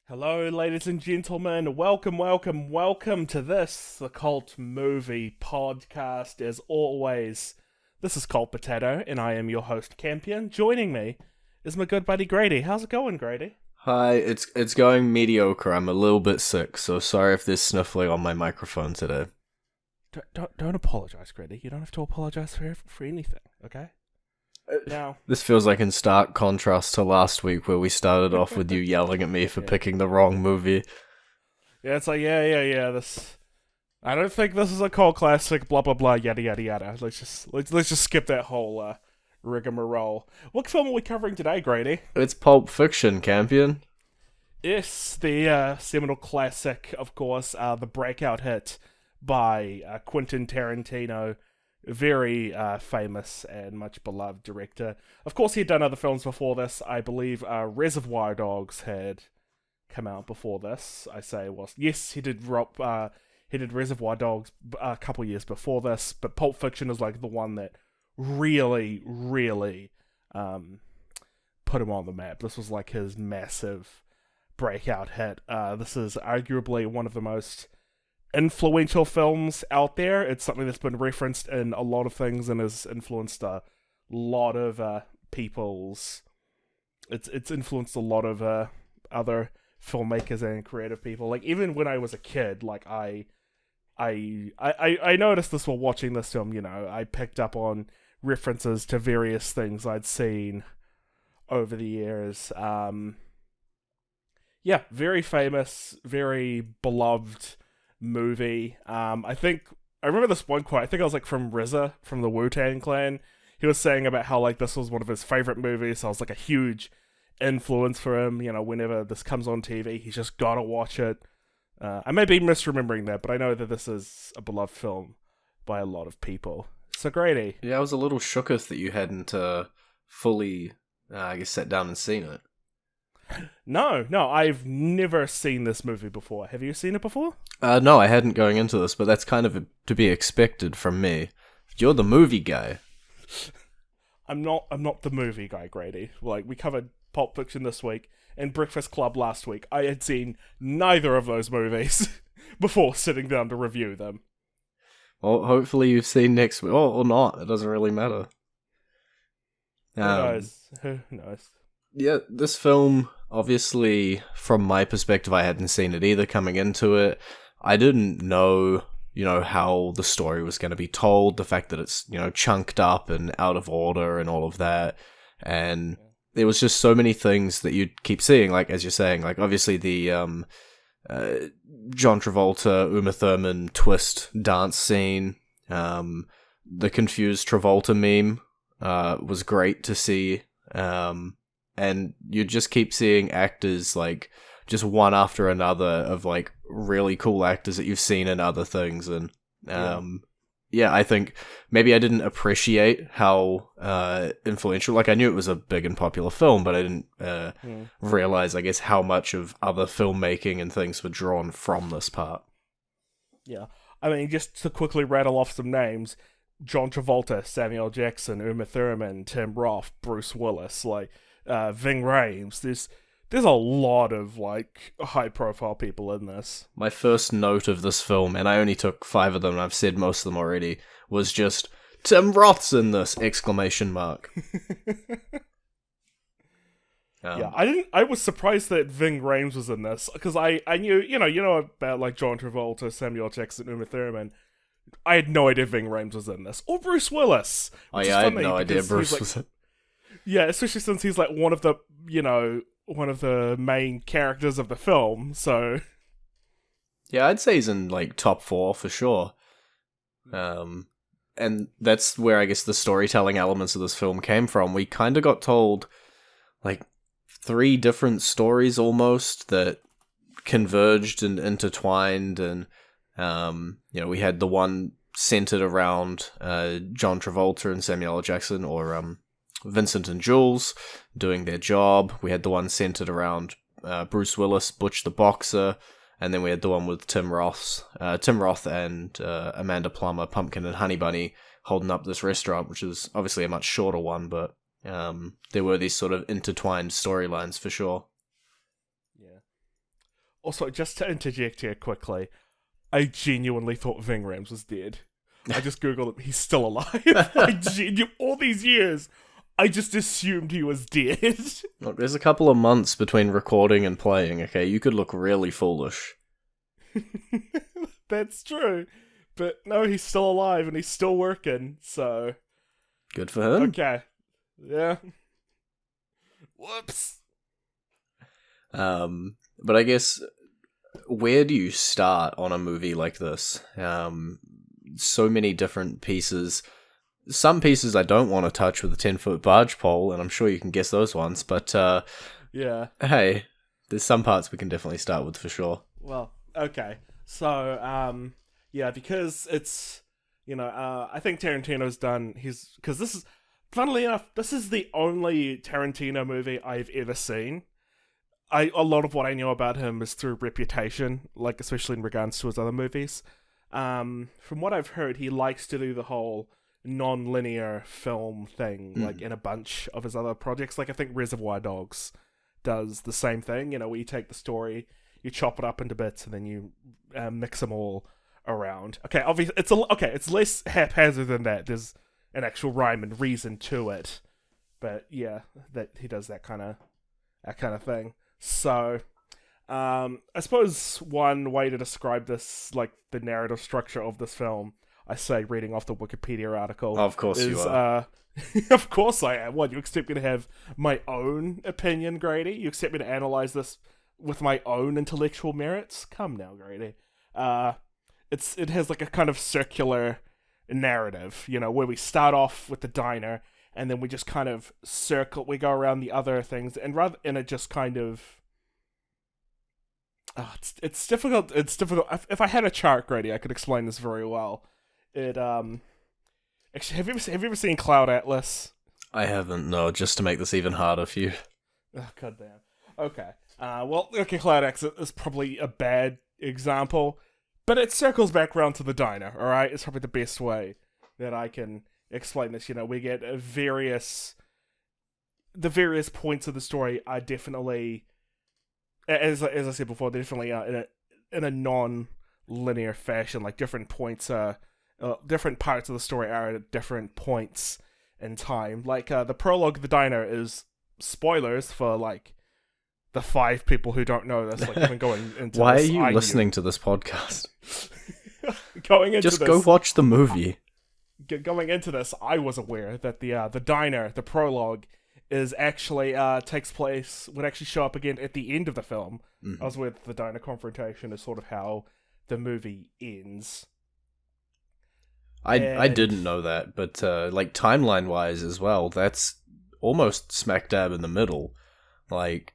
Hello, ladies and gentlemen. Welcome to this, the Cult Movie Podcast. As always, this is Cult Potato, and I am your host, Campion. Joining me is my good buddy Grady. How's it going, Grady? Hi, it's going mediocre. I'm a little bit sick, so sorry if there's sniffling on my microphone today. Don't apologize, Grady. You don't have to apologize for anything, okay? Now, This feels like in stark contrast to last week where we started off with you yelling at me for picking the wrong movie. yeah, it's like yeah. I don't think this is a cult classic. Blah blah blah. Yada yada yada. Let's just skip that whole rigmarole. What film are we covering today, Grady? It's Pulp Fiction, Campion. Yes, the seminal classic, of course, the breakout hit by Quentin Tarantino, very famous and much beloved director. Of course, he had done other films before this. I believe Reservoir Dogs had come out before this. Yes, he did. He did Reservoir Dogs a couple years before this, but Pulp Fiction is like the one that really put him on the map. This was like his massive breakout hit. This is arguably one of the most influential films out there. It's something that's been referenced in a lot of things and has influenced a lot of people's. It's influenced a lot of other filmmakers and creative people. Like even when I was a kid, like I noticed this while watching this film. You know, I picked up on references to various things I'd seen over the years. Yeah, very famous, very beloved movie. I remember this one quote. I think I was like from RZA from the Wu-Tang Clan. He was saying about how like this was one of his favorite movies. So I was like a huge influence for him. You know, whenever this comes on TV, he's just gotta watch it. I may be misremembering that, but I know that this is a beloved film by a lot of people. So Grady. Yeah, I was a little shooketh that you hadn't fully, sat down and seen it. No, I've never seen this movie before. Have you seen it before? No, I hadn't going into this, but that's kind of to be expected from me. You're the movie guy. I'm not the movie guy, Grady. Like, we covered Pulp Fiction this week and Breakfast Club last week. I had seen neither of those movies before sitting down to review them. Well, hopefully you've seen next week. Or not. It doesn't really matter. Who knows? Who knows? Yeah, this film, obviously, from my perspective, I hadn't seen it either coming into it. I didn't know, how the story was going to be told, the fact that it's, chunked up and out of order and all of that. And there was just so many things that you'd keep seeing, like, as you're saying, like, obviously the John Travolta, Uma Thurman twist dance scene, the confused Travolta meme was great to see. And you just keep seeing actors, like, just one after another of, like, really cool actors that you've seen in other things. And, I think maybe I didn't appreciate how influential, like, I knew it was a big and popular film, but I didn't realize, I guess, how much of other filmmaking and things were drawn from this part. Yeah. I mean, just to quickly rattle off some names, John Travolta, Samuel Jackson, Uma Thurman, Tim Roth, Bruce Willis, like, Ving Rhames. There's a lot of like high profile people in this. My first note of this film, and I only took 5 of them, and I've said most of them already, was just Tim Roth's in this! Exclamation mark. Yeah, I was surprised that Ving Rhames was in this because I knew you know about like John Travolta, Samuel Jackson, Uma Thurman. I had no idea Ving Rhames was in this, or Bruce Willis. Oh yeah, I had no idea Bruce was in. Yeah, especially since he's like one of the main characters of the film, so... Yeah, I'd say he's in, like, top 4 for sure. And that's where I guess the storytelling elements of this film came from. We kind of got told, like, 3 different stories almost that converged and intertwined, and, we had the one centered around John Travolta and Samuel L. Jackson, or, Vincent and Jules doing their job. We had the one centered around Bruce Willis, Butch the Boxer, and then we had the one with Tim Roth and Amanda Plummer, Pumpkin and Honey Bunny, holding up this restaurant, which is obviously a much shorter one, but there were these sort of intertwined storylines for sure. Yeah. Also, just to interject here quickly, I genuinely thought Ving Rhames was dead. I just googled him. He's still alive. All these years, I just assumed he was dead. Look, there's a couple of months between recording and playing, okay? You could look really foolish. That's true. But no, he's still alive and he's still working, so... Good for him. Okay. Yeah. Whoops. But I guess, where do you start on a movie like this? So many different pieces. Some pieces I don't want to touch with a 10-foot barge pole, and I'm sure you can guess those ones, but yeah. Hey, there's some parts we can definitely start with for sure. Well, okay. So, yeah, because it's, I think Tarantino's done because this is, funnily enough, this is the only Tarantino movie I've ever seen. A lot of what I know about him is through Reputation, like especially in regards to his other movies. From what I've heard, he likes to do the whole non-linear film thing, like in a bunch of his other projects. Like I think Reservoir Dogs does the same thing, where you take the story, you chop it up into bits, and then you mix them all around. Okay, obviously it's less haphazard than that. There's an actual rhyme and reason to it, but yeah, that he does that kind of thing. So, I suppose one way to describe this, like the narrative structure of this film, I say reading off the Wikipedia article. Of course you are. Of course I am. What, you expect me to have my own opinion, Grady? You expect me to analyze this with my own intellectual merits? Come now, Grady. It has like a kind of circular narrative, where we start off with the diner, and then we just kind of we go around the other things, and it just kind of... it's difficult. It's difficult. If I had a chart, Grady, I could explain this very well. Actually, have you ever seen Cloud Atlas? I haven't, no, just to make this even harder for you. Oh, goddamn. Okay. Cloud Atlas is probably a bad example, but it circles back around to the diner, alright? It's probably the best way that I can explain this. We get the various points of the story are definitely, as I said before, they're definitely in a non-linear fashion. Like different points different parts of the story are at different points in time. Like the prologue of the diner is spoilers for like the 5 people who don't know this. Like even going into why this, are you listening to this podcast? Going into just go watch the movie. Going into this, I was aware that the diner, the prologue, is actually would actually show up again at the end of the film. I was aware that the diner confrontation is sort of how the movie ends. I didn't know that, but like timeline wise as well, that's almost smack dab in the middle. Like,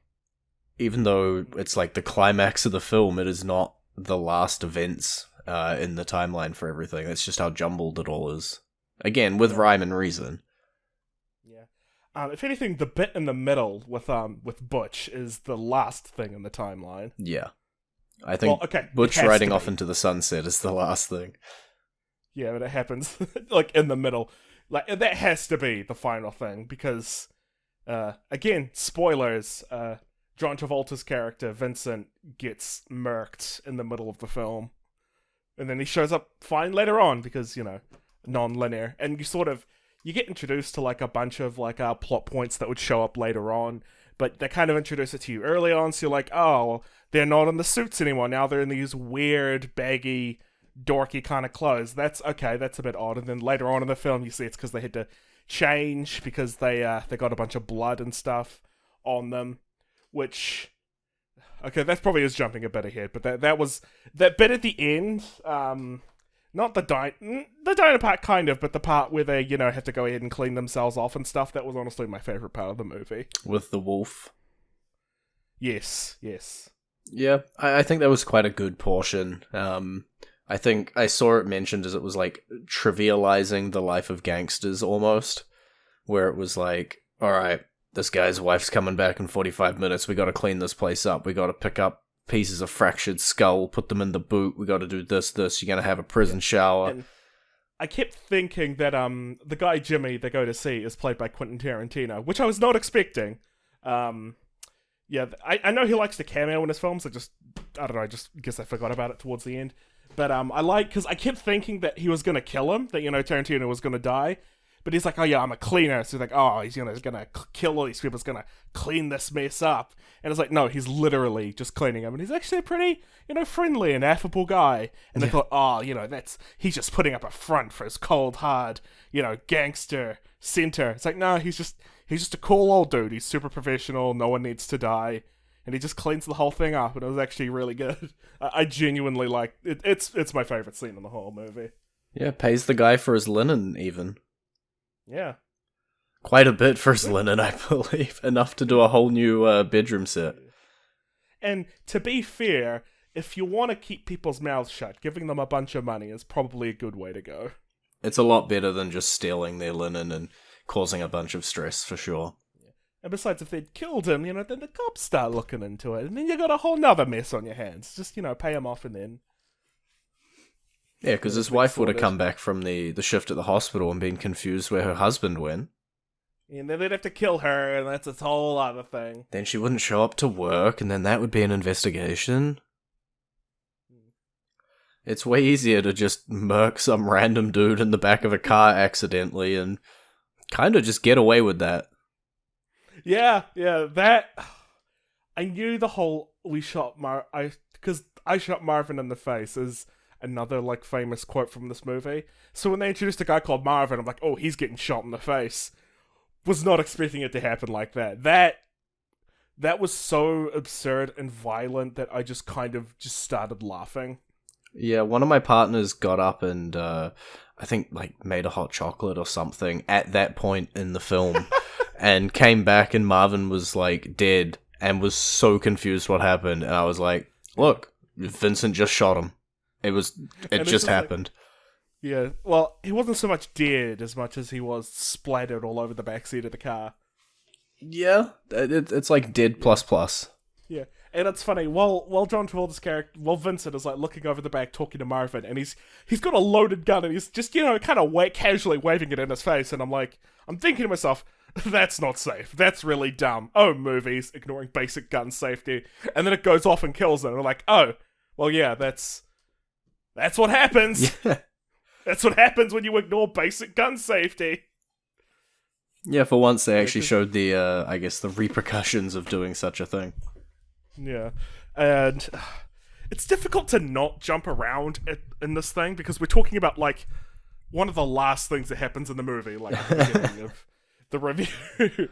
even though it's like the climax of the film, it is not the last events in the timeline for everything. That's just how jumbled it all is. Again, with rhyme and reason. Yeah. If anything, the bit in the middle with Butch is the last thing in the timeline. Yeah. I think Butch riding off into the sunset is the last thing. Yeah, but it happens like in the middle. Like that has to be the final thing because, again, spoilers. John Travolta's character Vincent gets murked in the middle of the film, and then he shows up fine later on because non-linear, and you get introduced to like a bunch of like plot points that would show up later on, but they kind of introduce it to you early on, so you're like, oh, they're not in the suits anymore. Now they're in these weird baggy, dorky kind of clothes. That's okay. That's a bit odd. And then later on in the film, you see it's because they had to change because they got a bunch of blood and stuff on them. Which, okay, that probably is jumping a bit ahead. But that bit at the end. Not the diner part, kind of, but the part where they have to go ahead and clean themselves off and stuff. That was honestly my favorite part of the movie. With the wolf. Yes. Yeah, I think that was quite a good portion. I think I saw it mentioned as it was like trivializing the life of gangsters almost, where it was like, all right, this guy's wife's coming back in 45 minutes. We got to clean this place up. We got to pick up pieces of fractured skull, put them in the boot. We got to do this. You're going to have a prison shower. And I kept thinking that the guy Jimmy they go to see is played by Quentin Tarantino, which I was not expecting. Yeah, I know he likes to cameo in his films. I just I don't know, I just guess I forgot about it towards the end. But I like, because I kept thinking that he was going to kill him, that, Tarantino was going to die. But he's like, oh yeah, I'm a cleaner. So he's like, oh, he's going to kill all these people. He's going to clean this mess up. And it's like, no, he's literally just cleaning them. And he's actually a pretty, friendly and affable guy. And they thought, oh, he's just putting up a front for his cold, hard, gangster center. It's like, no, he's just a cool old dude. He's super professional. No one needs to die. And he just cleans the whole thing up, and it was actually really good. I genuinely like it. It's my favorite scene in the whole movie. Yeah, pays the guy for his linen, even. Yeah. Quite a bit for his linen, I believe. Enough to do a whole new bedroom set. And to be fair, if you want to keep people's mouths shut, giving them a bunch of money is probably a good way to go. It's a lot better than just stealing their linen and causing a bunch of stress, for sure. And besides, if they'd killed him, then the cops start looking into it. And then you got a whole nother mess on your hands. Just, pay him off and then... Yeah, because his wife would have come back from the shift at the hospital and been confused where her husband went. And then they'd have to kill her, and that's a whole other thing. Then she wouldn't show up to work, and then that would be an investigation. It's way easier to just murk some random dude in the back of a car accidentally and kind of just get away with that. Yeah, that... I knew the whole because I shot Marvin in the face is another, famous quote from this movie. So when they introduced a guy called Marvin, I'm like, oh, he's getting shot in the face. Was not expecting it to happen like that. That was so absurd and violent that I just kind of just started laughing. Yeah, one of my partners got up and, I think, made a hot chocolate or something at that point in the film. And came back and Marvin was, dead and was so confused what happened. And I was like, look, Vincent just shot him. It just happened. Yeah, well, he wasn't so much dead as much as he was splattered all over the backseat of the car. Yeah, it's like dead plus. Yeah, and it's funny, while John Travolta's character, Vincent is looking over the back talking to Marvin, and he's got a loaded gun and he's just, kind of casually waving it in his face, and I'm thinking to myself, that's not safe. That's really dumb. Oh, movies, ignoring basic gun safety. And then it goes off and kills them. And we're like, oh, well, yeah, that's what happens. Yeah. That's what happens when you ignore basic gun safety. Yeah, for once they actually showed the, the repercussions of doing such a thing. Yeah. And it's difficult to not jump around in this thing because we're talking about, one of the last things that happens in the movie, at the beginning of the review.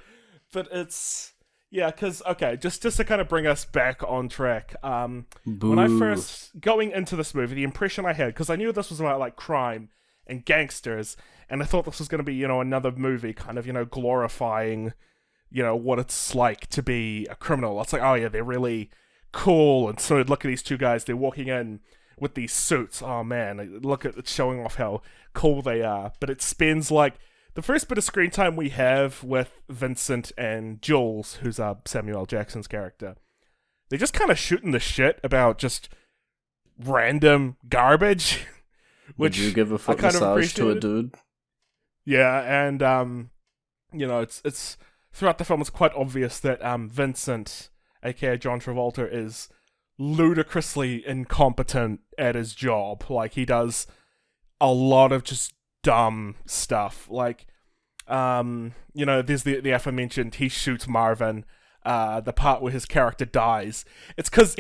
But it's... Yeah, because, okay, just to kind of bring us back on track, when I first, going into this movie, the impression I had, because I knew this was about, crime and gangsters, and I thought this was going to be, another movie kind of, glorifying, what it's like to be a criminal. It's like, oh yeah, they're really cool, and so look at these two guys, they're walking in with these suits, oh man, look at it, showing off how cool they are, but it spends, the first bit of screen time we have with Vincent and Jules, who's Samuel L. Jackson's character, they're just kind of shooting the shit about just random garbage. Would you give a foot massage to a dude? Yeah, and it's throughout the film it's quite obvious that Vincent, aka John Travolta, is ludicrously incompetent at his job. He does a lot of just dumb stuff, there's the aforementioned he shoots Marvin, the part where his character dies. It's because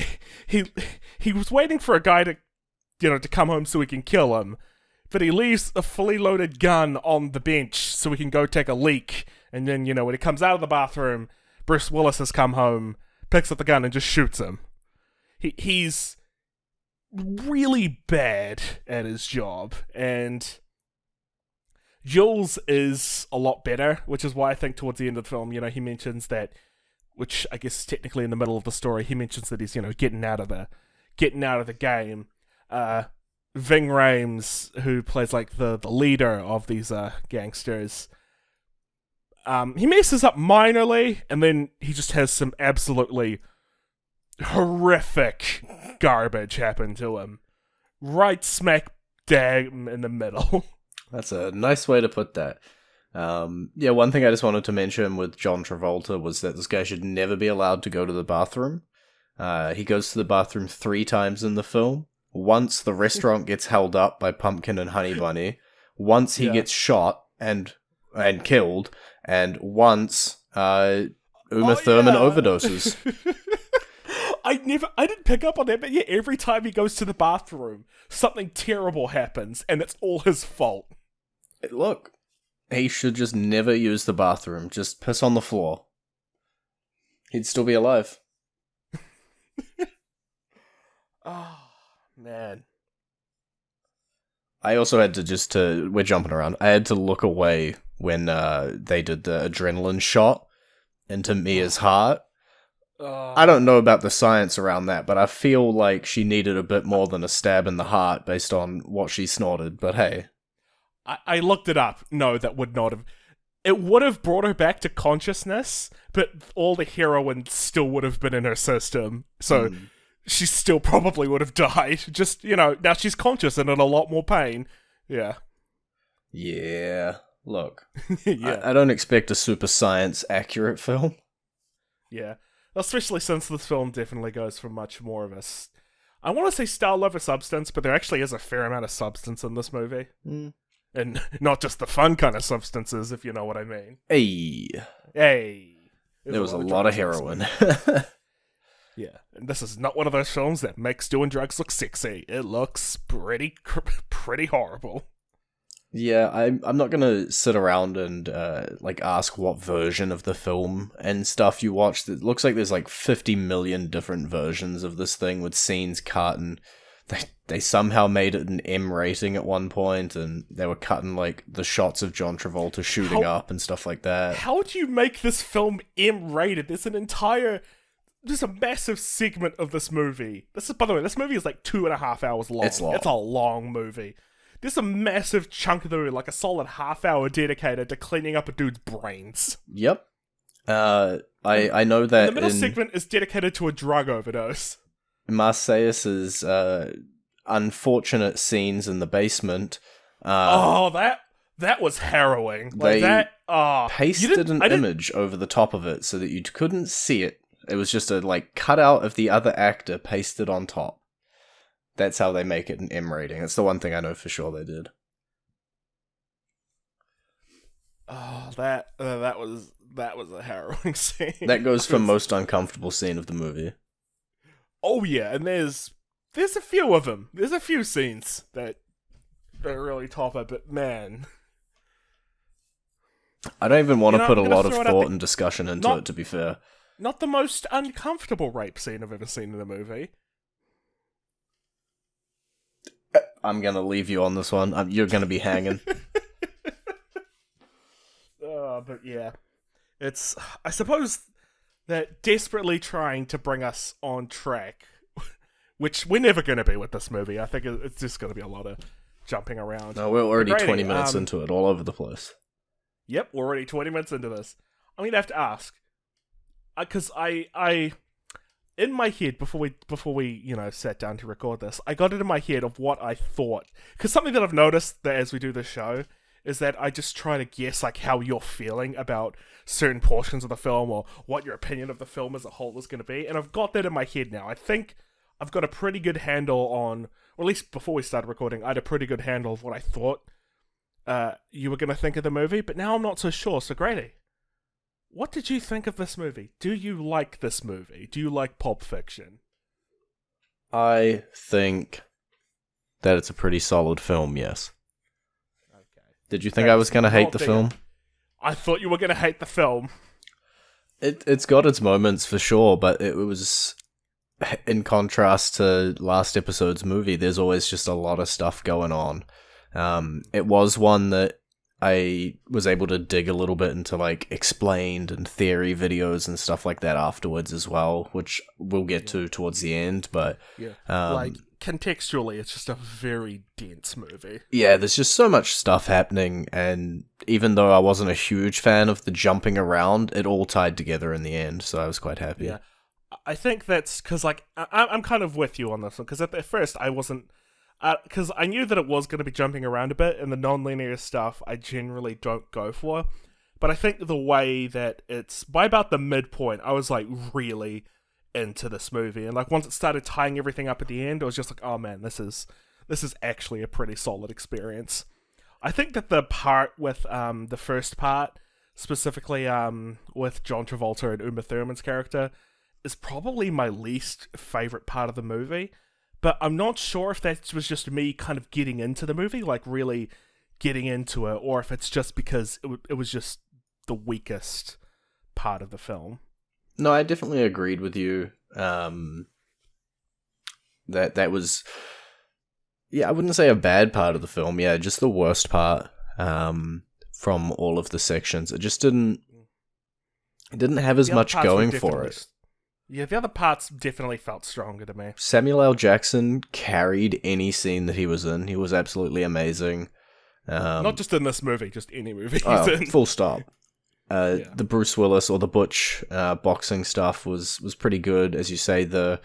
he was waiting for a guy to come home so he can kill him, but he leaves a fully loaded gun on the bench so he can go take a leak, and then when he comes out of the bathroom, Bruce Willis has come home, picks up the gun and just shoots him. He's really bad at his job, and Jules is a lot better, which is why I think towards the end of the film, he mentions that, which I guess is technically in the middle of the story, he mentions that he's, getting out of the game. Ving Rhames, who plays the leader of these gangsters, he messes up minorly, and then he just has some absolutely horrific garbage happen to him. Right smack dab in the middle. That's a nice way to put that. One thing I just wanted to mention with John Travolta was that this guy should never be allowed to go to the bathroom. He goes to the bathroom 3 times in the film. Once the restaurant gets held up by Pumpkin and Honey Bunny. Once he gets shot and killed. And once Uma Thurman overdoses. I didn't pick up on that, but yeah, every time he goes to the bathroom, something terrible happens, and it's all his fault. Look, he should just never use the bathroom. Just piss on the floor. He'd still be alive. Oh, man. I also had to we're jumping around. I had to look away when they did the adrenaline shot into Mia's heart. I don't know about the science around that, but I feel like she needed a bit more than a stab in the heart based on what she snorted, but hey. I looked it up. No, that would not have... It would have brought her back to consciousness, but all the heroin still would have been in her system, so she still probably would have died. Just, now she's conscious and in a lot more pain. Yeah. Yeah. Look. Yeah. I don't expect a super science accurate film. Yeah. Especially since this film definitely goes for much more of a... I want to say style over substance, but there actually is a fair amount of substance in this movie. And not just the fun kind of substances, if you know what I mean. Hey. There was a lot of heroin. Yeah, and this is not one of those films that makes doing drugs look sexy. It looks pretty horrible. Yeah, I'm not gonna sit around and ask what version of the film and stuff you watched. It looks like there's 50 million different versions of this thing with scenes cut, and they somehow made it an M rating at one point, and they were cutting the shots of John Travolta shooting up and stuff like that. How do you make this film M rated? There's a massive segment of this movie. By the way, this movie is 2.5 hours long. It's long. It's a long movie. There's a massive chunk of the movie, a solid half hour dedicated to cleaning up a dude's brains. Yep. I know that the middle segment is dedicated to a drug overdose. Marseilles' unfortunate scenes in the basement. That was harrowing. They pasted an image over the top of it so that you couldn't see it. It was just a cutout of the other actor pasted on top. That's how they make it an M rating. It's the one thing I know for sure they did. Oh, that was a harrowing scene. That goes for most uncomfortable scene of the movie. Oh yeah, and there's a few of them. There's a few scenes that really top it, but man, I don't even want to put a lot of thought and discussion into it. To be fair, not the most uncomfortable rape scene I've ever seen in a movie. I'm going to leave you on this one. You're going to be hanging. But yeah. It's, I suppose, that desperately trying to bring us on track, which we're never going to be with this movie. I think it's just going to be a lot of jumping around. No, we're already 20 minutes into it, all over the place. Yep, we're already 20 minutes into this. I'm going to have to ask, because I in my head, before we sat down to record this, I got it in my head of what I thought. Because something that I've noticed that as we do this show is that I just try to guess how you're feeling about certain portions of the film or what your opinion of the film as a whole is going to be. And I've got that in my head now. I think I've got a pretty good handle on, or at least before we started recording, I had a pretty good handle of what I thought you were going to think of the movie. But now I'm not so sure. So Grady, what did you think of this movie? Do you like this movie? Do you like Pulp Fiction? I think that it's a pretty solid film, yes. Okay. Did you think I was going to hate the film? I thought you were going to hate the film. It's got its moments for sure, but it was, in contrast to last episode's movie, there's always just a lot of stuff going on. It was one that I was able to dig a little bit into explained and theory videos and stuff like that afterwards as well, which we'll get to towards the end, but contextually it's just a very dense movie. Yeah, there's just so much stuff happening, and even though I wasn't a huge fan of the jumping around, it all tied together in the end, so I was quite happy. Yeah. I think that's because I'm kind of with you on this one, because at first I wasn't, because I knew that it was going to be jumping around a bit, and the non-linear stuff I generally don't go for. But I think the way that it's, by about the midpoint, I was really into this movie. And like once it started tying everything up at the end, it was just like, oh man, this is actually a pretty solid experience. I think that the part with the first part, specifically with John Travolta and Uma Thurman's character, is probably my least favorite part of the movie. But I'm not sure if that was just me kind of getting into the movie, like really getting into it, or if it's just because it was just the weakest part of the film. No, I definitely agreed with you. That was, yeah, I wouldn't say a bad part of the film. Yeah, just the worst part from all of the sections. It just didn't have as much going for it. Yeah, the other parts definitely felt stronger to me. Samuel L. Jackson carried any scene that he was in. He was absolutely amazing. Not just in this movie, just any movie he's in. Full stop. The Bruce Willis or the Butch boxing stuff was pretty good. As you say, the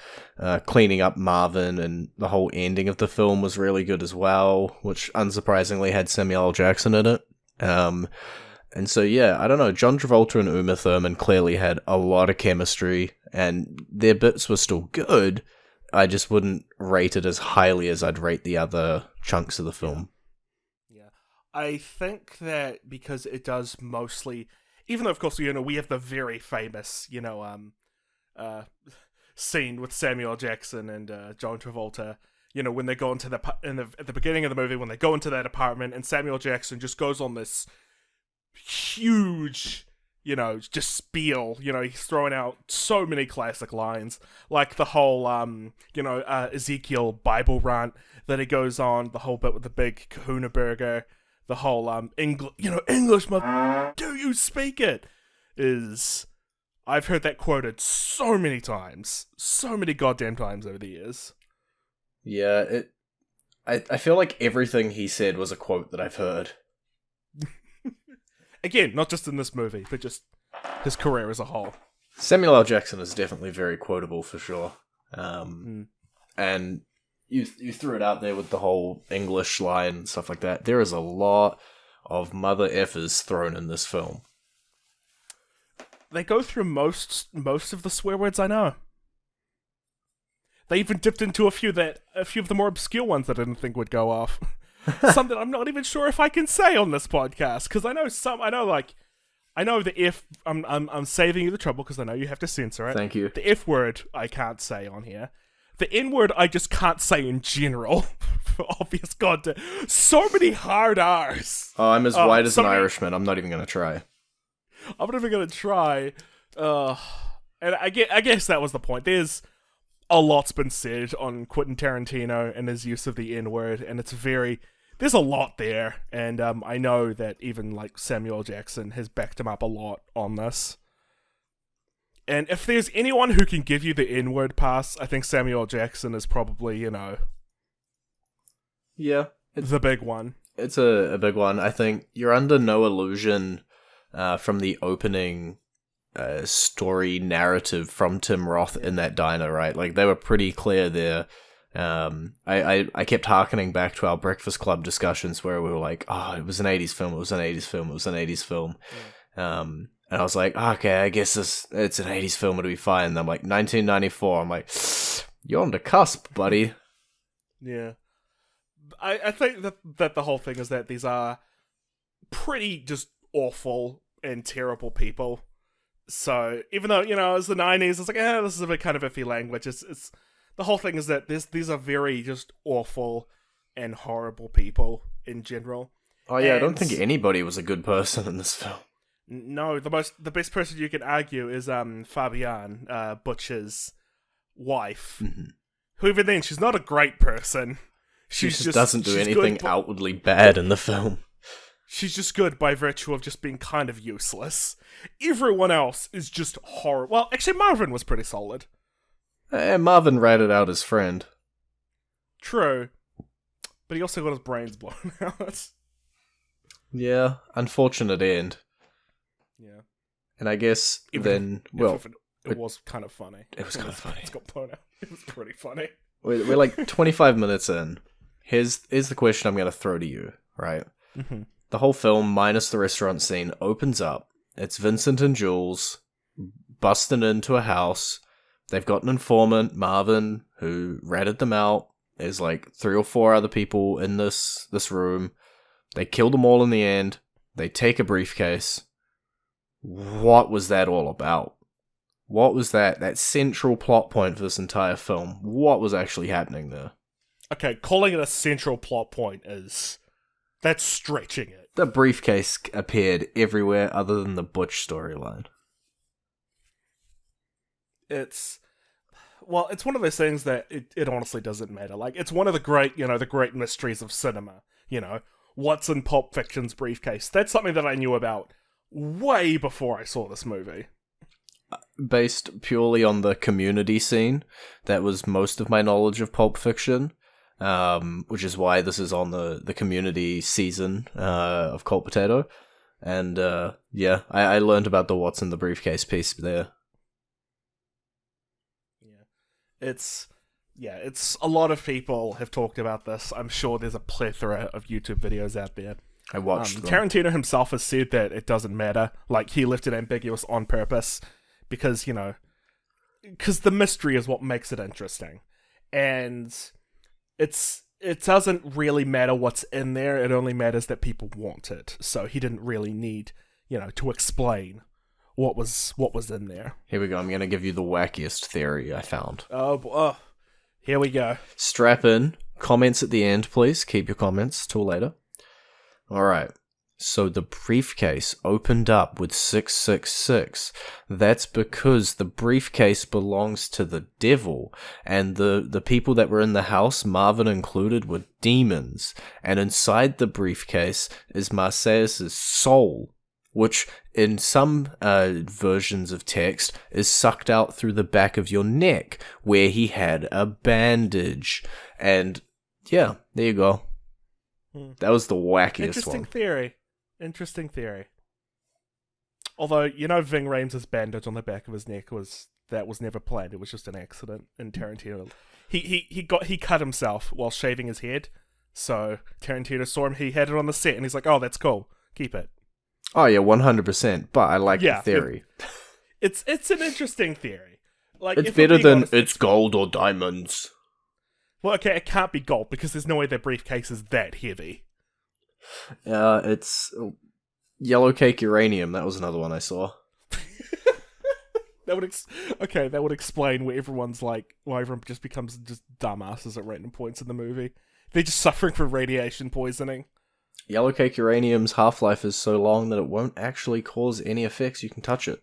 cleaning up Marvin and the whole ending of the film was really good as well, which unsurprisingly had Samuel L. Jackson in it. And so, yeah, I don't know, John Travolta and Uma Thurman clearly had a lot of chemistry, and their bits were still good. I just wouldn't rate it as highly as I'd rate the other chunks of the film. Yeah. I think that because it does mostly... Even though, of course, we have the very famous, scene with Samuel Jackson and John Travolta, when they go into at the beginning of the movie, when they go into that apartment, and Samuel Jackson just goes on this huge, just spiel. He's throwing out so many classic lines, like the whole, Ezekiel Bible rant that he goes on, the whole bit with the big kahuna burger, the whole, English, do you speak it? I've heard that quoted so many times, so many goddamn times over the years. Yeah, I feel like everything he said was a quote that I've heard. Again, not just in this movie, but just his career as a whole. Samuel L. Jackson is definitely very quotable for sure. And you threw it out there with the whole English line and stuff like that. There is a lot of mother effers thrown in this film. They go through most of the swear words I know. They even dipped into a few of the more obscure ones that I didn't think would go off. Some that I'm not even sure if I can say on this podcast, because I know the F. I'm saving you the trouble because I know you have to censor it. Thank you. The F word I can't say on here. The N word I just can't say in general, for obvious goddamn. So many hard R's. Oh, I'm as white as an Irishman. I'm not even gonna try. I'm not even gonna try. And I guess that was the point. There's a lot's been said on Quentin Tarantino and his use of the N word, and there's a lot there, and I know that even like Samuel Jackson has backed him up a lot on this. And if there's anyone who can give you the N-word pass, I think Samuel Jackson is probably, yeah, the big one. It's a big one. I think you're under no illusion from the opening story narrative from Tim Roth in that diner, right? Like, they were pretty clear there. I kept harkening back to our Breakfast Club discussions where we were like, oh, it was an 80s film, it was an 80s film, it was an 80s film. Yeah. And I was like, okay, I guess it's an 80s film, it'll be fine. And I'm like, 1994. I'm like, you're on the cusp, buddy. Yeah. I think that the whole thing is that these are pretty just awful and terrible people. So, even though, it's the 90s, it's like, this is a bit kind of iffy language. It's the whole thing is that these are very just awful and horrible people in general. Oh yeah, I don't think anybody was a good person in this film. No, the best person you can argue is Fabienne, Butch's wife. Mm-hmm. Who even then, she's not a great person. She just doesn't do anything outwardly bad in the film. She's just good by virtue of just being kind of useless. Everyone else is just horrible. Well, actually, Marvin was pretty solid. Marvin ratted out his friend. True. But he also got his brains blown out. Yeah, unfortunate end. Yeah. And I guess it was kind of funny. It was kind of funny. It got blown out. It was pretty funny. We're like 25 minutes in. Here's the question I'm going to throw to you, right? Mm-hmm. The whole film, minus the restaurant scene, opens up. It's Vincent and Jules busting into a house they've got an informant, Marvin, who ratted them out. There's like 3 or 4 other people in this room. They kill them all in the end. They take a briefcase. What was that all about? What was that central plot point for this entire film? What was actually happening there? Okay, calling it a central plot point that's stretching it. The briefcase appeared everywhere other than the Butch storyline. It's one of those things that it honestly doesn't matter. Like, it's one of the great mysteries of cinema. What's in Pulp Fiction's briefcase? That's something that I knew about way before I saw this movie. Based purely on the Community scene, that was most of my knowledge of Pulp Fiction, which is why this is on the Community season of Cold Potato. And I learned about the what's in the briefcase piece there. It's a lot of people have talked about this. I'm sure there's a plethora of YouTube videos out there. I watched them. Tarantino himself has said that it doesn't matter. Like, he left it ambiguous on purpose because the mystery is what makes it interesting. And it doesn't really matter what's in there. It only matters that people want it. So he didn't really need, to explain what was in there. Here we go. I'm going to give you the wackiest theory I found. Oh, here we go. Strap in. Comments at the end, please. Keep your comments till later. Alright. So the briefcase opened up with 666. That's because the briefcase belongs to the devil, and the people that were in the house, Marvin included, were demons. And inside the briefcase is Marseilles' soul, which in some versions of text is sucked out through the back of your neck, where he had a bandage. And yeah, there you go. That was the wackiest one. Interesting theory. Although, Ving Rhames' bandage on the back of his neck was never planned. It was just an accident in Tarantino. He cut himself while shaving his head. So Tarantino saw him, he had it on the set, and he's like, "Oh, that's cool. Keep it." Oh yeah, 100%. But I like the theory. It's an interesting theory. Like, it's better than it's gold or diamonds. Well, okay, it can't be gold because there's no way their briefcase is that heavy. It's yellow cake uranium. That was another one I saw. That would explain why everyone just becomes just dumbasses at random points in the movie. They're just suffering from radiation poisoning. Yellow cake uranium's half-life is so long that it won't actually cause any effects. You can touch it.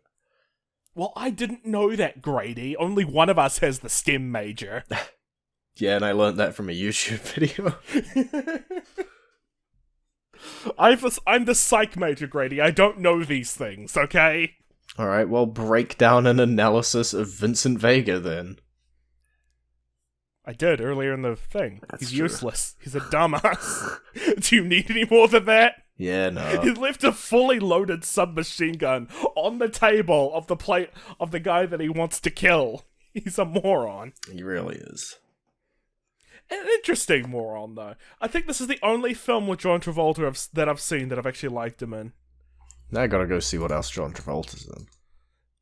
Well, I didn't know that, Grady. Only one of us has the STEM major. Yeah, and I learned that from a YouTube video. I'm the psych major, Grady. I don't know these things, okay? Alright, well, break down an analysis of Vincent Vega, then. I did earlier in the thing. That's He's true. useless. He's a dumbass. Do you need any more than that? Yeah, no. He left a fully loaded submachine gun on the table of the guy that he wants to kill. He's a moron. He really is. An interesting moron, though. I think this is the only film with John Travolta that I've seen that I've actually liked him in. Now I gotta go see what else John Travolta's in.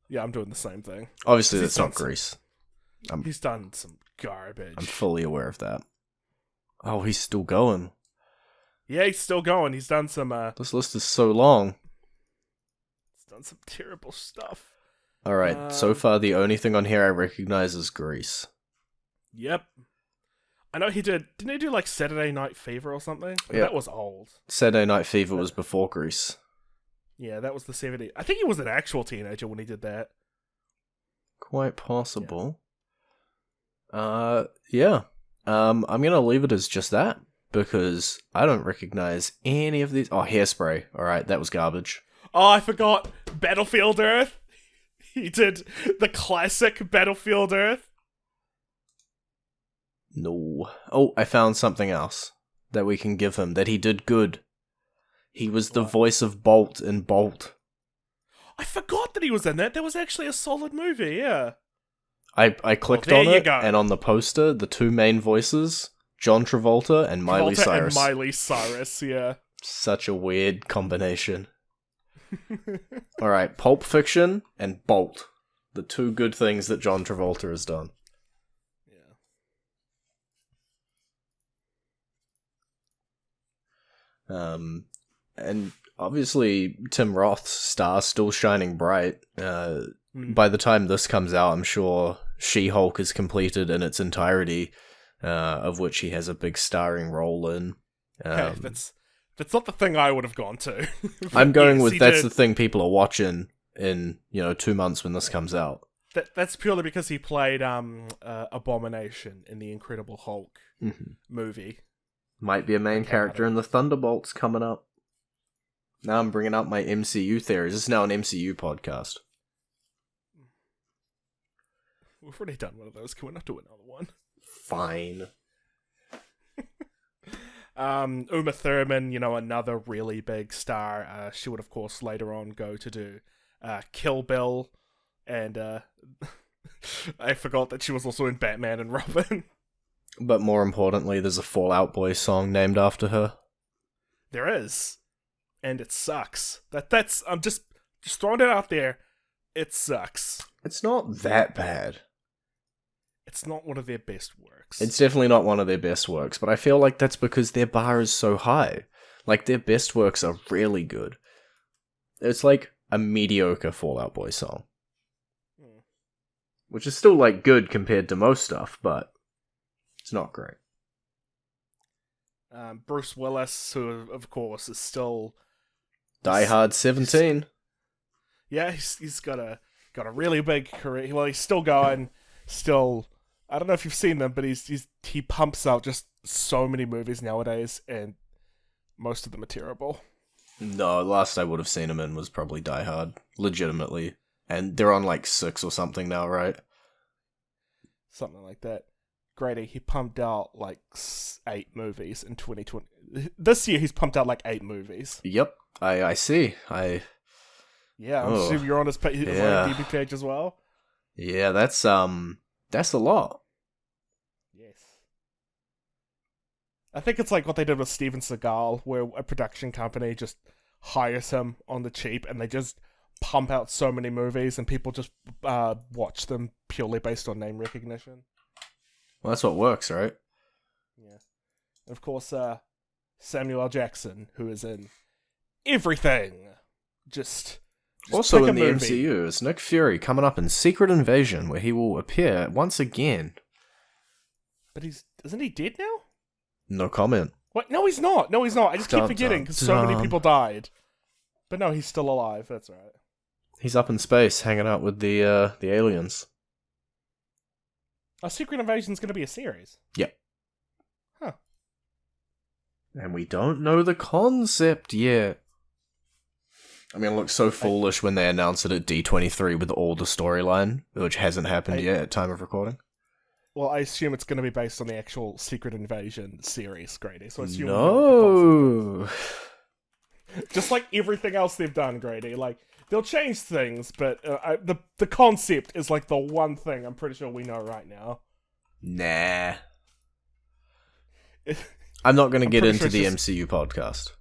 Yeah, I'm doing the same thing. Obviously, that's not Grease. He's done some garbage. I'm fully aware of that. Oh, he's still going. Yeah, he's still going. He's done some... This list is so long. He's done some terrible stuff. Alright, so far the only thing on here I recognize is Grease. Yep. I know he did... Didn't he do, like, Saturday Night Fever or something? Yeah. That was old. Saturday Night Fever was before Grease. Yeah, that was the 70s. I think he was an actual teenager when he did that. Quite possible. Yeah. I'm gonna leave it as just that, because I don't recognize any of these. Oh, Hairspray. Alright, that was garbage. Oh, I forgot. Battlefield Earth. He did the classic Battlefield Earth. No. Oh, I found something else that we can give him, that he did good. He was the voice of Bolt in Bolt. I forgot that he was in that. That was actually a solid movie, yeah. I clicked on it, and on the poster, the two main voices, John Travolta and Miley Cyrus. And Miley Cyrus, yeah. Such a weird combination. Alright, Pulp Fiction and Bolt. The two good things that John Travolta has done. Yeah. And obviously Tim Roth's star still shining bright. By the time this comes out, I'm sure She-Hulk is completed in its entirety, of which he has a big starring role in. Hey, that's not the thing I would have gone to. I'm going with that's the thing people are watching in 2 months when this comes out. That's purely because he played Abomination in the Incredible Hulk movie. Might be a main character in the Thunderbolts coming up. Now I'm bringing up my MCU theories. This is now an MCU podcast. We've already done one of those. Can we not do another one? Fine. Uma Thurman, another really big star. She would, of course, later on go to do Kill Bill, and I forgot that she was also in Batman and Robin. But more importantly, there's a Fall Out Boy song named after her. There is, and it sucks. That's I'm just throwing it out there. It sucks. It's not that bad. It's not one of their best works. It's definitely not one of their best works, but I feel like that's because their bar is so high. Like, their best works are really good. It's like a mediocre Fall Out Boy song. Which is still, good compared to most stuff, but it's not great. Bruce Willis, who, of course, is still... Die Hard 17. Yeah, he's got a really big career. Well, he's still going. Still, I don't know if you've seen them, but he pumps out just so many movies nowadays, and most of them are terrible. No, last I would have seen him in was probably Die Hard, legitimately. And they're on 6 or something now, right? Something like that. Grady, he pumped out 8 movies in 2020. This year he's pumped out 8 movies. Yep, I see. Yeah, I'm assuming you're on his IMDb page as well. Yeah, that's a lot. Yes. I think it's like what they did with Steven Seagal, where a production company just hires him on the cheap, and they just pump out so many movies, and people just watch them purely based on name recognition. Well, that's what works, right? Yeah. And of course, Samuel L. Jackson, who is in everything. Just also in the MCU is Nick Fury coming up in Secret Invasion, where he will appear once again. But isn't he dead now? No comment. What? No, he's not. I just keep forgetting because so many people died. But no, he's still alive. That's right. He's up in space, hanging out with the aliens. Secret Invasion's going to be a series. Yep. Huh. And we don't know the concept yet. I mean, it looks so foolish when they announce it at D23 with all the storyline, which hasn't happened yet at time of recording. Well, I assume it's going to be based on the actual Secret Invasion series, Grady. So I assume no. Just like everything else they've done, Grady. They'll change things, but the concept is the one thing I'm pretty sure we know right now. Nah. I'm not going to get into the MCU podcast.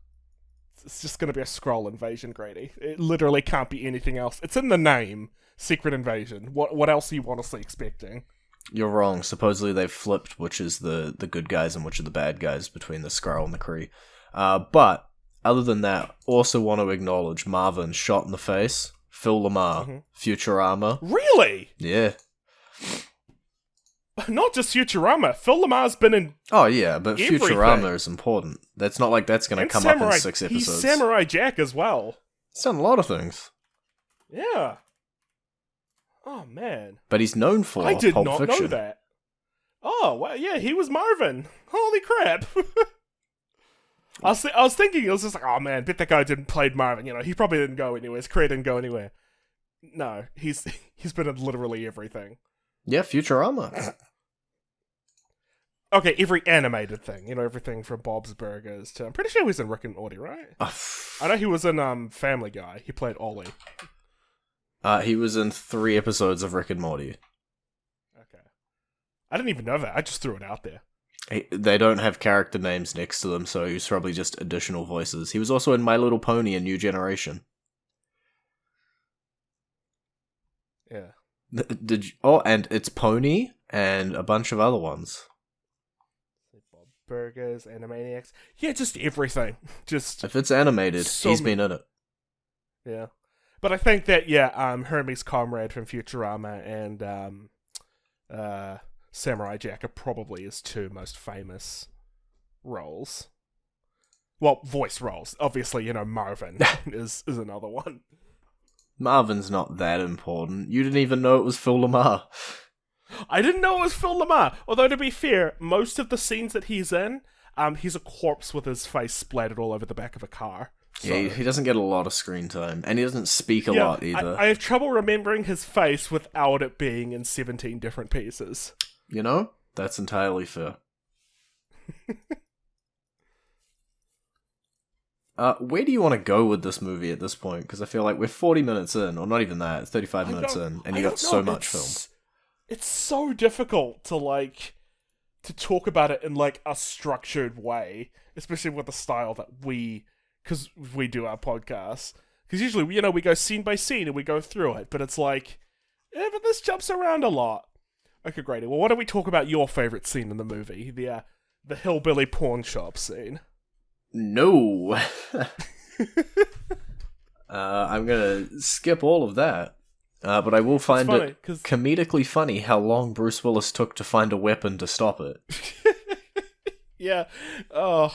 It's just going to be a Skrull invasion, Grady. It literally can't be anything else. It's in the name, Secret Invasion. What else are you honestly expecting? You're wrong. Supposedly they've flipped which is the good guys and which are the bad guys between the Skrull and the Kree. But other than that, also want to acknowledge Marvin shot in the face, Phil Lamar, Futurama. Really? Yeah. Not just Futurama. Phil Lamar's been in. Oh yeah, but everything. Futurama is important. That's not like that's going to come up in 6 episodes. He's Samurai Jack as well. He's done a lot of things. Yeah. Oh man. But he's known for I did Pulp not Fiction. know that. Oh well, yeah, he was Marvin. Holy crap. I was thinking, it was just oh man, bet that guy didn't play Marvin. He probably didn't go anywhere. His career didn't go anywhere. No, he's been in literally everything. Yeah, Futurama. Okay, every animated thing. Everything from Bob's Burgers to... I'm pretty sure he was in Rick and Morty, right? I know he was in Family Guy. He played Ollie. He was in 3 episodes of Rick and Morty. Okay. I didn't even know that. I just threw it out there. They don't have character names next to them, so he's probably just additional voices. He was also in My Little Pony and New Generation. Yeah. Did you, oh, and it's Pony and a bunch of other ones. Bob Burgers, Animaniacs. Yeah, just everything. Just If it's animated, he's been in it. Yeah. But I think that, Hermes Comrade from Futurama and Samurai Jack are probably his two most famous roles. Well, voice roles. Obviously, Marvin is another one. Marvin's not that important. You didn't even know it was Phil Lamar. I didn't know it was Phil Lamar. Although, to be fair, most of the scenes that he's in, he's a corpse with his face splattered all over the back of a car. So. Yeah, he doesn't get a lot of screen time, and he doesn't speak a lot either. I have trouble remembering his face without it being in 17 different pieces. That's entirely fair. Where do you want to go with this movie at this point? Because I feel like we're 40 minutes in, or not even that, 35 minutes in, and you got so much film. It's so difficult to talk about it in a structured way, especially with the style that because we do our podcast. Because usually, we go scene by scene and we go through it, but it's but this jumps around a lot. Okay, great. Well, why don't we talk about your favorite scene in the movie, the hillbilly pawn shop scene? No. I'm gonna skip all of that. But I will find it comedically funny how long Bruce Willis took to find a weapon to stop it. Yeah. Oh.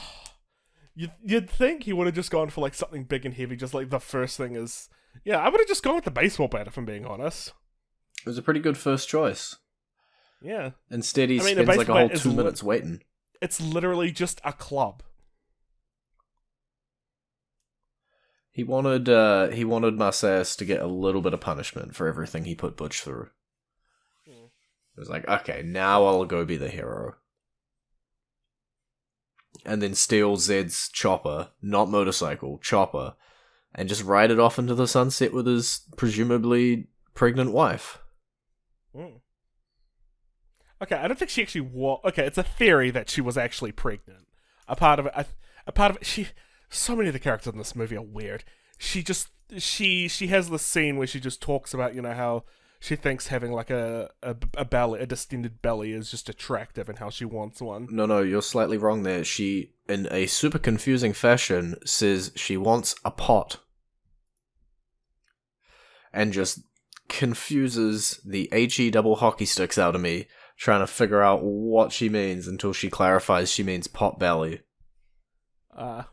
You'd think he would have just gone for something big and heavy, just the first thing is... Yeah, I would have just gone with the baseball bat, if I'm being honest. It was a pretty good first choice. Yeah. Instead he spends a whole 2 minutes waiting. It's literally just a club. He wanted Marcellus to get a little bit of punishment for everything he put Butch through. It was okay, now I'll go be the hero. And then steal Zed's chopper, not motorcycle, chopper, and just ride it off into the sunset with his presumably pregnant wife. Okay, I don't think she actually was... Okay, it's a theory that she was actually pregnant. A part of it... So many of the characters in this movie are weird. She has this scene where she just talks about, how she thinks having a belly, a distended belly is just attractive and how she wants one. No, you're slightly wrong there. She, in a super confusing fashion, says she wants a pot. And just confuses the HE double hockey sticks out of me, trying to figure out what she means until she clarifies she means pot belly. Because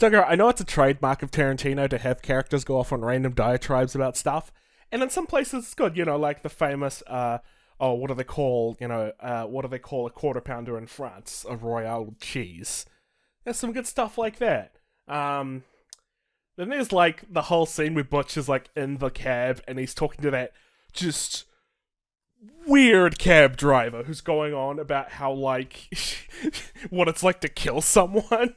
I know it's a trademark of Tarantino to have characters go off on random diatribes about stuff, and in some places it's good, like the famous, what do they call a quarter pounder in France? A Royale with cheese. There's some good stuff like that. Then there's the whole scene where Butch is in the cab and he's talking to that just weird cab driver who's going on about how what it's like to kill someone.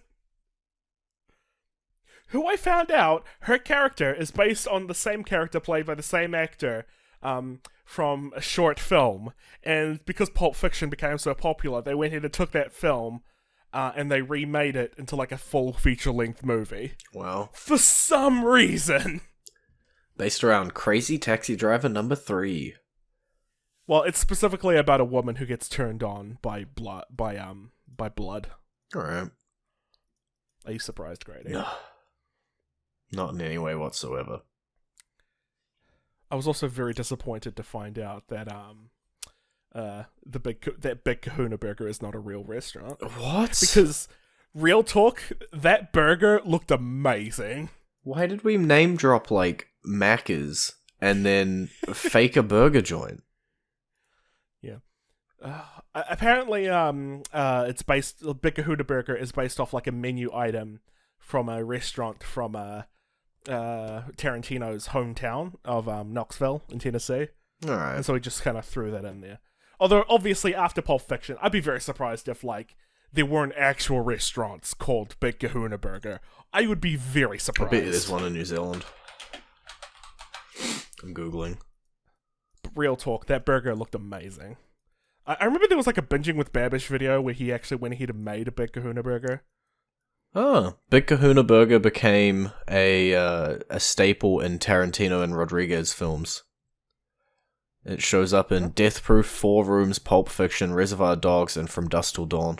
Who I found out her character is based on the same character played by the same actor from a short film, and because Pulp Fiction became so popular, they went ahead and took that film and they remade it into a full feature-length movie. Wow. For some reason. Based around Crazy Taxi Driver number 3. Well, it's specifically about a woman who gets turned on by blood. Alright. Are you surprised, Grady? No. Not in any way whatsoever. I was also very disappointed to find out that that Big Kahuna Burger is not a real restaurant. What? Because, real talk, that burger looked amazing. Why did we name drop Macca's and then fake a burger joint? Yeah. Apparently, it's based... Big Kahuna Burger is based off a menu item from a restaurant from Tarantino's hometown of Knoxville in Tennessee. Alright. And so he just kind of threw that in there. Although, obviously, after Pulp Fiction, I'd be very surprised if, there weren't actual restaurants called Big Kahuna Burger. I would be very surprised. I bet there's one in New Zealand. I'm Googling. But real talk, that burger looked amazing. I remember there was a Binging with Babish video where he actually went ahead and made a Big Kahuna Burger. Oh, Big Kahuna Burger became a staple in Tarantino and Rodriguez films. It shows up in Death Proof, Four Rooms, Pulp Fiction, Reservoir Dogs, and From Dusk Till Dawn.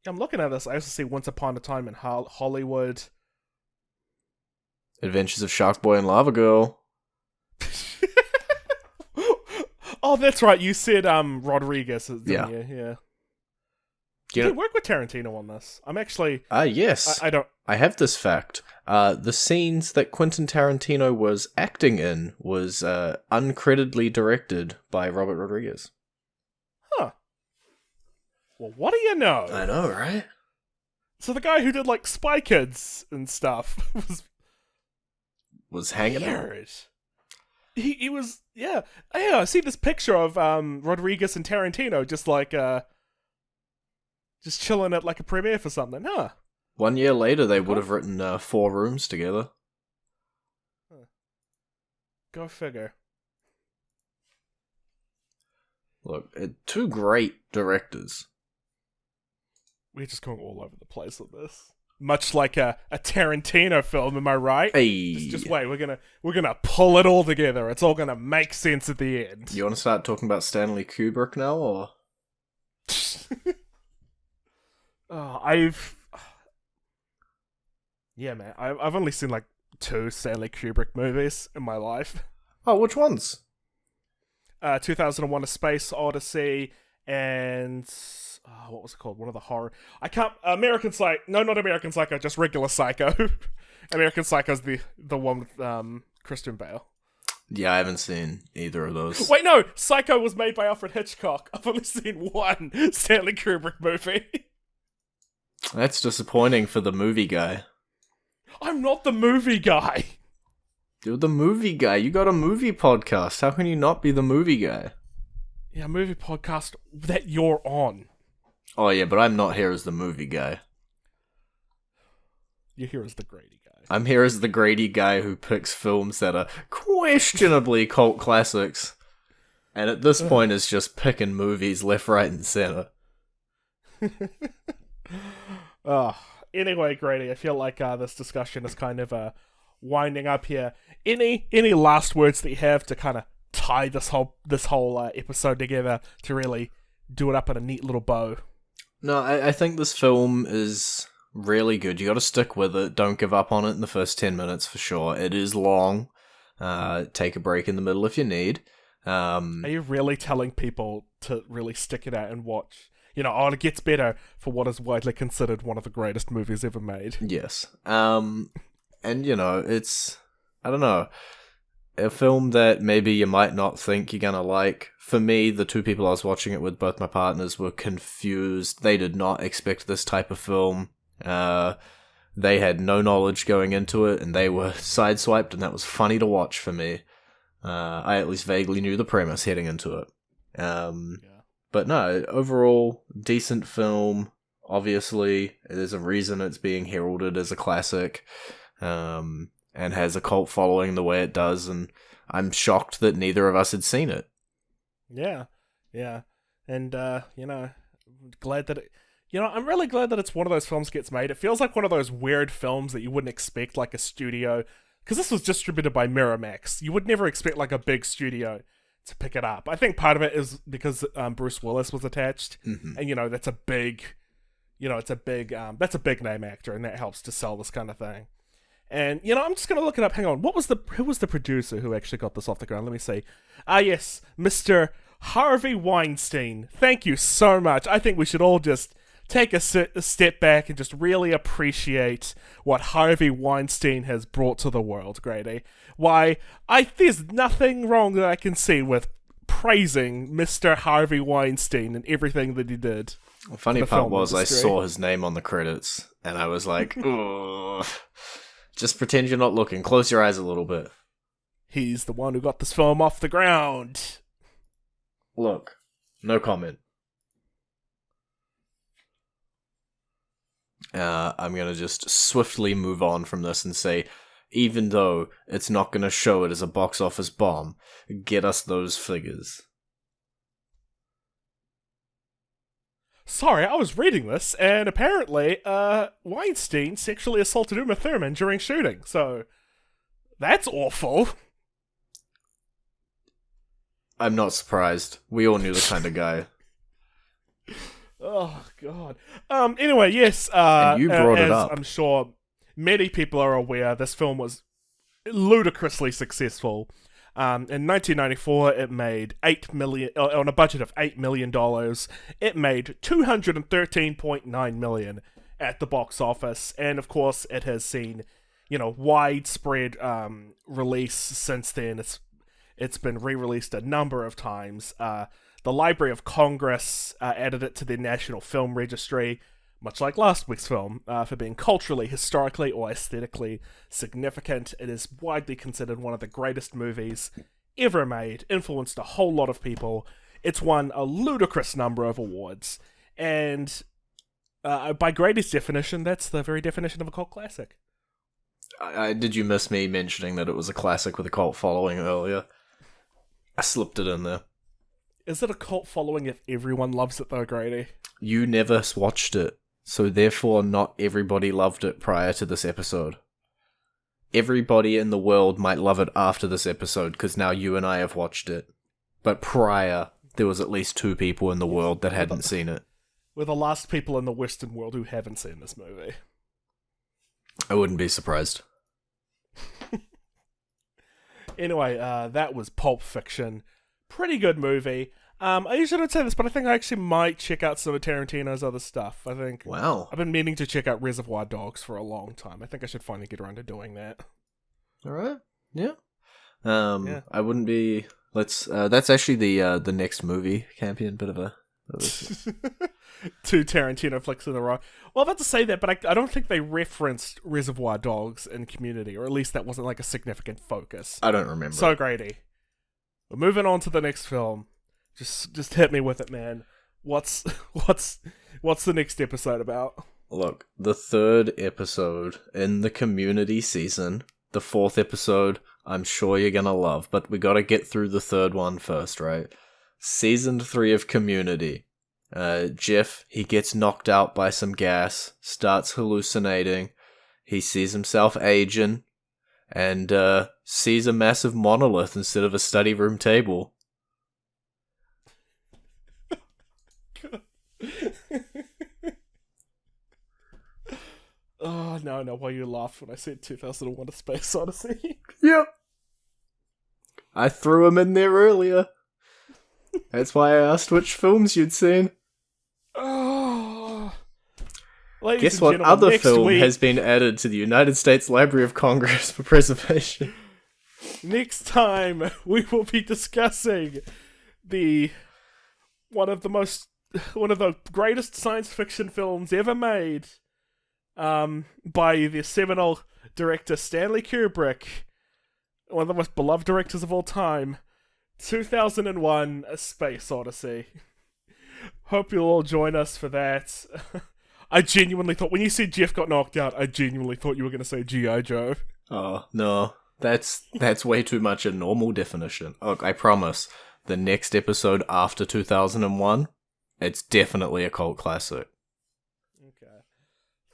I'm looking at this. I also see Once Upon a Time in Hollywood. Adventures of Shark Boy and Lava Girl. Oh, that's right. You said Rodriguez, didn't you? Yeah. Did you work with Tarantino on this? I'm actually... yes. I don't... I have this fact. The scenes that Quentin Tarantino was acting in was uncreditedly directed by Robert Rodriguez. Huh. Well, what do you know? I know, right? So the guy who did, like, Spy Kids and stuff was hanging out. He was... Yeah. I see this picture of Rodriguez and Tarantino just, like, just chilling at, like, a premiere for something. Huh. 1 year later, they would have written Four Rooms together. Huh. Go figure. Look, two great directors. We're just going all over the place with this. Much like a Tarantino film, am I right? Hey. Just wait, we're gonna pull it all together. It's all gonna make sense at the end. You want to start talking about Stanley Kubrick now, or? Yeah, man. I've only seen like 2 Stanley Kubrick movies in my life. Oh, which ones? 2001: A Space Odyssey and what was it called? One of the horror. I can't. American Psycho. No, not American Psycho. Just regular Psycho. American Psycho's the one with Christian Bale. Yeah, I haven't seen either of those. Wait, no. Psycho was made by Alfred Hitchcock. I've only seen one Stanley Kubrick movie. That's disappointing for the movie guy. I'm not the movie guy. You're the movie guy. You got a movie podcast. How can you not be the movie guy? Yeah, movie podcast that you're on. Oh, yeah, but I'm not here as the movie guy. You're here as the Grady guy. I'm here as the Grady guy who picks films that are questionably cult classics. And at this point is just picking movies left, right, and center. Anyway, Grady, I feel like this discussion is kind of winding up here. Any last words that you have to kind of tie this whole episode together to really do it up in a neat little bow? No, I think this film is really good. You got to stick with it. Don't give up on it in the first 10 minutes for sure. It is long. Take a break in the middle if you need. Are you really telling people to really stick it out and watch? You know, it gets better for what is widely considered one of the greatest movies ever made. Yes. And, you know, it's, I don't know, a film that maybe you might not think you're gonna like. For me, the 2 people I was watching it with, both my partners, were confused. They did not expect this type of film. They had no knowledge going into it, and they were sideswiped, and that was funny to watch for me. I at least vaguely knew the premise heading into it. But no, overall, decent film. Obviously, there's a reason it's being heralded as a classic, and has a cult following the way it does, and I'm shocked that neither of us had seen it. Yeah. And, you know, glad that it... You know, I'm really glad that it's one of those films gets made. It feels like one of those weird films that you wouldn't expect, like a studio... Because this was distributed by Miramax. You would never expect, like, a big studio to pick it up. I think part of it is because Bruce Willis was attached, and you know that's a big that's a big name actor, and that helps to sell this kind of thing. And you know, I'm just gonna look it up. Hang on, who was the producer who actually got this off the ground? Let me see. Yes, Mr. Harvey Weinstein. Thank you so much. I think we should all just take a step back and just really appreciate what Harvey Weinstein has brought to the world, Grady. Why, there's nothing wrong that I can see with praising Mr. Harvey Weinstein and everything that he did. The funny part was I saw his name on the credits, and I was like, ugh. Just pretend you're not looking. Close your eyes a little bit. He's the one who got this film off the ground. Look, no comment. I'm going to just swiftly move on from this and say, even though it's not going to show it as a box office bomb, get us those figures. sorry, I was reading this, and apparently, Weinstein sexually assaulted Uma Thurman during shooting, so that's awful. I'm not surprised. We all knew the kind of guy. Oh, God. Anyway, yes, And you brought it up. I'm sure many people are aware, this film was ludicrously successful. In 1994, it made $8 million on a budget of $8 million. It made $213.9 million at the box office, and of course, it has seen, widespread release since then. It's been re-released a number of times. The Library of Congress added it to their National Film Registry, much like last week's film, for being culturally, historically, or aesthetically significant. It is widely considered one of the greatest movies ever made, influenced a whole lot of people. It's won a ludicrous number of awards, and by greatest definition, that's the very definition of a cult classic. Did you miss me mentioning that it was a classic with a cult following earlier? I slipped it in there. Is it a cult following if everyone loves it though, Grady? You never watched it, so therefore not everybody loved it prior to this episode. Everybody in the world might love it after this episode, because now you and I have watched it. But prior, there was at least 2 people in the world that hadn't seen it. We're the last people in the Western world who haven't seen this movie. I wouldn't be surprised. Anyway, that was Pulp Fiction. Pretty good movie. I usually don't say this, but I think I actually might check out some of Tarantino's other stuff. I think. Wow. I've been meaning to check out Reservoir Dogs for a long time. I think I should finally get around to doing that. All right. Yeah. Yeah. I wouldn't be. That's actually the next movie, Campion. Bit of a. 2 Tarantino flicks in a row. Well, I'm about to say that, but I don't think they referenced Reservoir Dogs in Community, or at least that wasn't like a significant focus. I don't remember. So, Grady, we're moving on to the next film. Just hit me with it, man. What's the next episode about? Look, the 3rd episode in the Community season, the 4th episode, I'm sure you're gonna love, but we gotta get through the 3rd one first, right? Season 3 of Community. Jeff, he gets knocked out by some gas, starts hallucinating, he sees himself aging, and sees a massive monolith instead of a study room table. Oh, no, why you laughed when I said 2001 A Space Odyssey. Yep. I threw him in there earlier. That's why I asked which films you'd seen. Oh. Guess what other film has been added to the United States Library of Congress for preservation? Next time, we will be discussing one of the greatest science fiction films ever made, by the seminal director Stanley Kubrick, one of the most beloved directors of all time, 2001: A Space Odyssey. Hope you'll all join us for that. I genuinely thought, when you said Jeff got knocked out, I genuinely thought you were going to say G.I. Joe. Oh, no. That's way too much a normal definition. Look, I promise, the next episode after 2001, it's definitely a cult classic. Okay.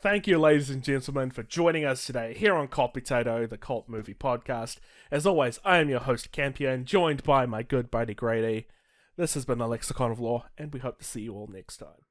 Thank you, ladies and gentlemen, for joining us today here on Cult Potato, the Cult Movie Podcast. As always, I am your host, Campion, joined by my good buddy Grady. This has been the Lexicon of Law, and we hope to see you all next time.